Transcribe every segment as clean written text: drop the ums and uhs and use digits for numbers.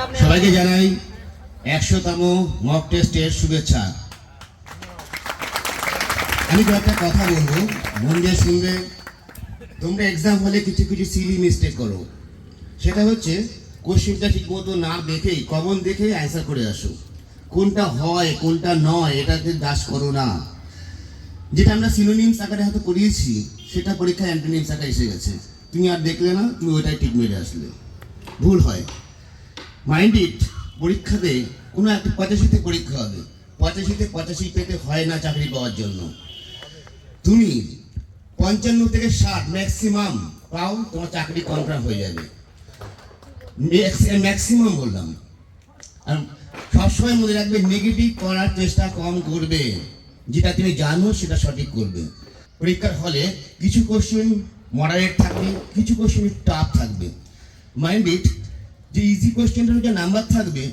সবাইকে জানাই 100তম মক টেস্টের শুভেচ্ছা। আমি কয়েকটা কথা বলবো, মন দিয়ে শুনবে। তোমরা এক্সাম হলে কিছু কিছু সিলি মিস্টেক করো। সেটা হচ্ছে কোশ্চেনটা ঠিকমতো না দেখেই, কমন দেখে অ্যান্সার করে আসো। কোনটা হয় কোনটা নয় এটাতে দাস করো না। যেটা আমরা সিনোনিমস আকারে হয়তো পড়িয়েছি সেটা পরীক্ষায় অ্যান্টোনিমস আকারে এসে গেছে, তুমি আর দেখলে না, তুমি ওইটাই ঠিক মেরে আসলে। ভুল হয়। মাইন্ড ইট, পরীক্ষাতে কোনো একটা 85তে পরীক্ষা হবে, 85তে 85 পেতে হয় না চাকরি পাওয়ার জন্য। তুমি 55 থেকে 60 ম্যাক্সিমাম পাও, তোমার চাকরি কনফার্ম হয়ে যাবে। ম্যাক্সিমাম বললাম। আর সবসময় মনে রাখবে, নেগেটিভ করার চেষ্টা কম করবে, যেটা তুমি জানো সেটা সঠিক করবে। পরীক্ষার হলে কিছু কোশ্চেন মডারেট থাকবে, কিছু কোশ্চেন টাফ থাকবে। মাইন্ড ইট, যে ইজি কোশ্চেনটার যে নাম্বার থাকবে,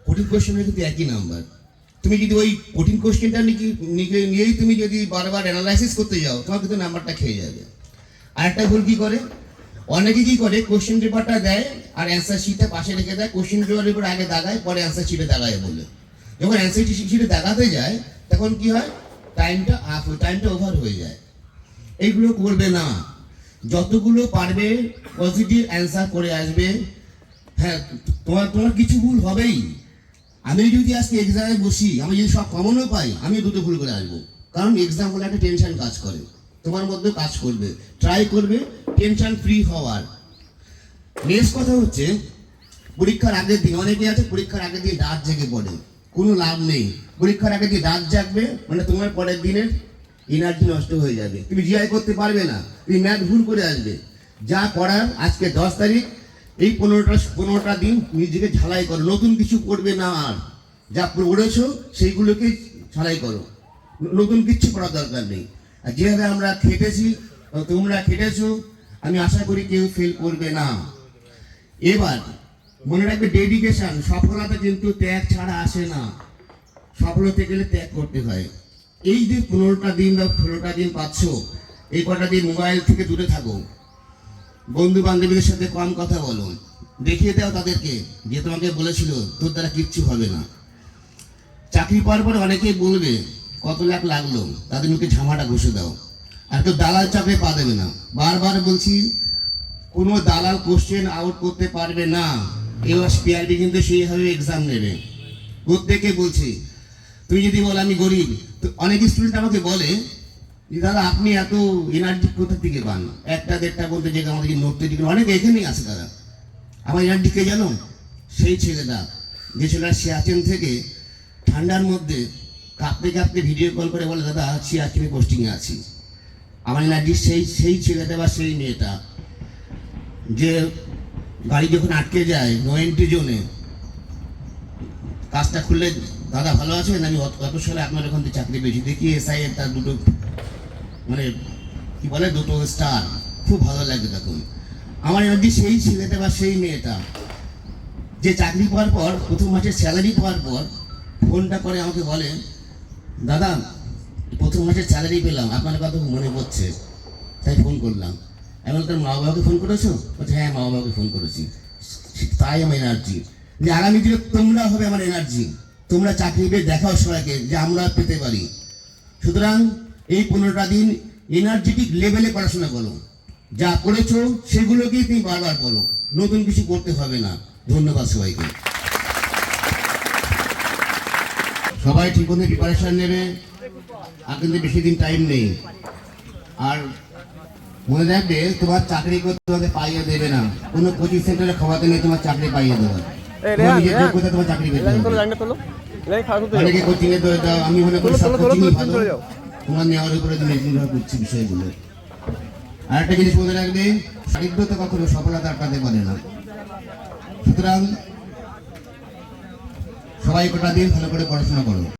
কঠিন কোশ্চেনের কিন্তু একই নাম্বার। তুমি যদি ওই কঠিন কোশ্চেনটা নিয়েই তুমি যদি বারবার অ্যানালাইসিস করতে যাও, তোমার কিন্তু নাম্বারটা খেয়ে যাবে। আরেকটা ভুল কি করে, অনেকে কি করে, কোশ্চেন পেপারটা দেয় আর অ্যান্সার শিটটা পাশে রেখে দেয়, কোশ্চেন পেপারের উপর আগে দাগায়, পরে অ্যান্সার শিটে দাগায় বলে। যখন অ্যান্সার শিটে দাগাতে যায় তখন কি হয়, টাইমটা ওভার হয়ে যায়। এইগুলো করবে না। যতগুলো পারবে পজিটিভ অ্যান্সার করে আসবে। হ্যাঁ, তোমার কিছু ভুল হবেই। আমি যদি আজকে এক্সামে বসি, আমি যদি সব কমনও পাই, আমি দুটো ভুল করে আসবো। কারণ এক্সাম হলে একটা টেনশন কাজ করে, তোমার মধ্যে কাজ করবে। ট্রাই করবে টেনশন ফ্রি হওয়ার। নেক্সট কথা হচ্ছে, পরীক্ষার আগের দিন অনেকে আছে পরীক্ষার আগের দিন রাত জেগে পড়ে। কোনো লাভ নেই। পরীক্ষার আগের দিন রাত জাগবে মানে তোমার পরের দিনের এনার্জি নষ্ট হয়ে যাবে, তুমি জিআই করতে পারবে না, তুমি ম্যাথ ভুল করে আসবে। যা করার, আজকে 10 তারিখ, এই 15টা দিন নিজেকে ঝালাই করো। নতুন কিছু করবে না, আর যা পড়েছো সেইগুলোকে ঝালাই করো, নতুন কিছু করার দরকার নেই। আর যেভাবে আমরা খেটেছি, তোমরা খেটেছো, আমি আশা করি কেউ ফেল করবে না। এবার মনে রাখবে, ডেডিকেশন, সফলতা কিন্তু ত্যাগ ছাড়া আসে না। সফল হতে গেলে ত্যাগ করতে হয়। এই যে 15টা দিন বা 16টা দিন পাচ্ছ, এই কটা দিন মোবাইল থেকে দূরে থাকো, বন্ধু বান্ধবীদের সাথে কম কথা বলো, দেখিয়ে দাও তাদেরকে যে তোমাকে বলেছিল তোর দ্বারা কিচ্ছু হবে না। চাকরি পাওয়ার পরে অনেকেই বলবে কত লাখ লাগলো, তাদের মুখে ঝামাটা ঘষে দাও। আর কেউ দালাল চাকরি পা দেবে না। বারবার বলছি, কোনো দালাল কোশ্চেন আউট করতে পারবে না। এবার পিআরবি কিন্তু সেইভাবে এক্সাম নেবে। প্রত্যেকে বলছি, তুই যদি বল আমি গরিব, তো অনেক স্টুডেন্ট আমাকে বলে যে দাদা আপনি এত এনার্জি কোথা থেকে পান, 1টা 1.5টা বলতে যে আমাদের নোট তৈরি করে, অনেক এখানেই আছে তারা। আমার এনার্জিকে জানো, সেই ছেলেটা, যে ছেলেটা সিয়াচেন থেকে ঠান্ডার মধ্যে কাঁপতে কাঁপতে ভিডিও কল করে বলে দাদা সিয়াচেনে পোস্টিংয়ে আছি। আমার এনার্জি সেই ছেলেটা বা সেই মেয়েটা, যে গাড়ি যখন আটকে যায় নো এন্ট্রি জোনে, কাজটা খুললে দাদা ভালো আছেন, আমি গত সালে আপনার ওখান থেকে চাকরি পেয়েছি, দেখি এসআই এর তার দুটো মানে কি বলে, দুটো স্টার, খুব ভালো লাগে তখন। আমার এনার্জি সেই ছেলেটা বা সেই মেয়েটা, যে চাকরি পাওয়ার পর, প্রথম মাসের স্যালারি পাওয়ার পর ফোনটা করে আমাকে বলে দাদা প্রথম মাসের স্যালারি পেলাম, আপনার কথা মনে পড়ছে, তাই ফোন করলাম। এমন তোর মা বাবাকে ফোন করেছো? বলছে হ্যাঁ মা বাবাকে ফোন করেছি। তাই আমার এনার্জি, যে আগামী দিনে তোমরা হবে আমার এনার্জি। তোমরা চাকরি পেয়ে দেখাও সবাইকে যে আমরা পেতে পারি। সুতরাং এই 15টা দিন এনার্জেটিক লেভেলে পড়াশোনা করো, যা পড়েছো সেগুলোকেই তুমি বারবার করো, নতুন কিছু করতে হবে না। ধন্যবাদ সবাইকে। সবাই ঠিক মতো প্রিপারেশন নেবে, আর কিন্তু বেশি দিন টাইম নেই। আর মনে রাখবে, তোমার চাকরি করতে তোমাকে পাইয়ে দেবে না, কোনো কোচিং সেন্টারে খাওয়াতে নেই তোমার চাকরি পাইয়ে দেওয়া। নিজের যোগ্যতা তোমার চাকরি পেতে হবে। অনেকে কোচিং এ দাও, আমি মনে করি সব কোচিংই ভালো, তোমার নেওয়ার উপরে নির্ভর করছে বিষয়গুলো। আর একটা জিনিস মনে রাখবে, সাহিত্যতা কখনো সফলতা আটকাতে পারে না। সুতরাং সবাই কটা দিন ভালো করে পড়াশোনা করো।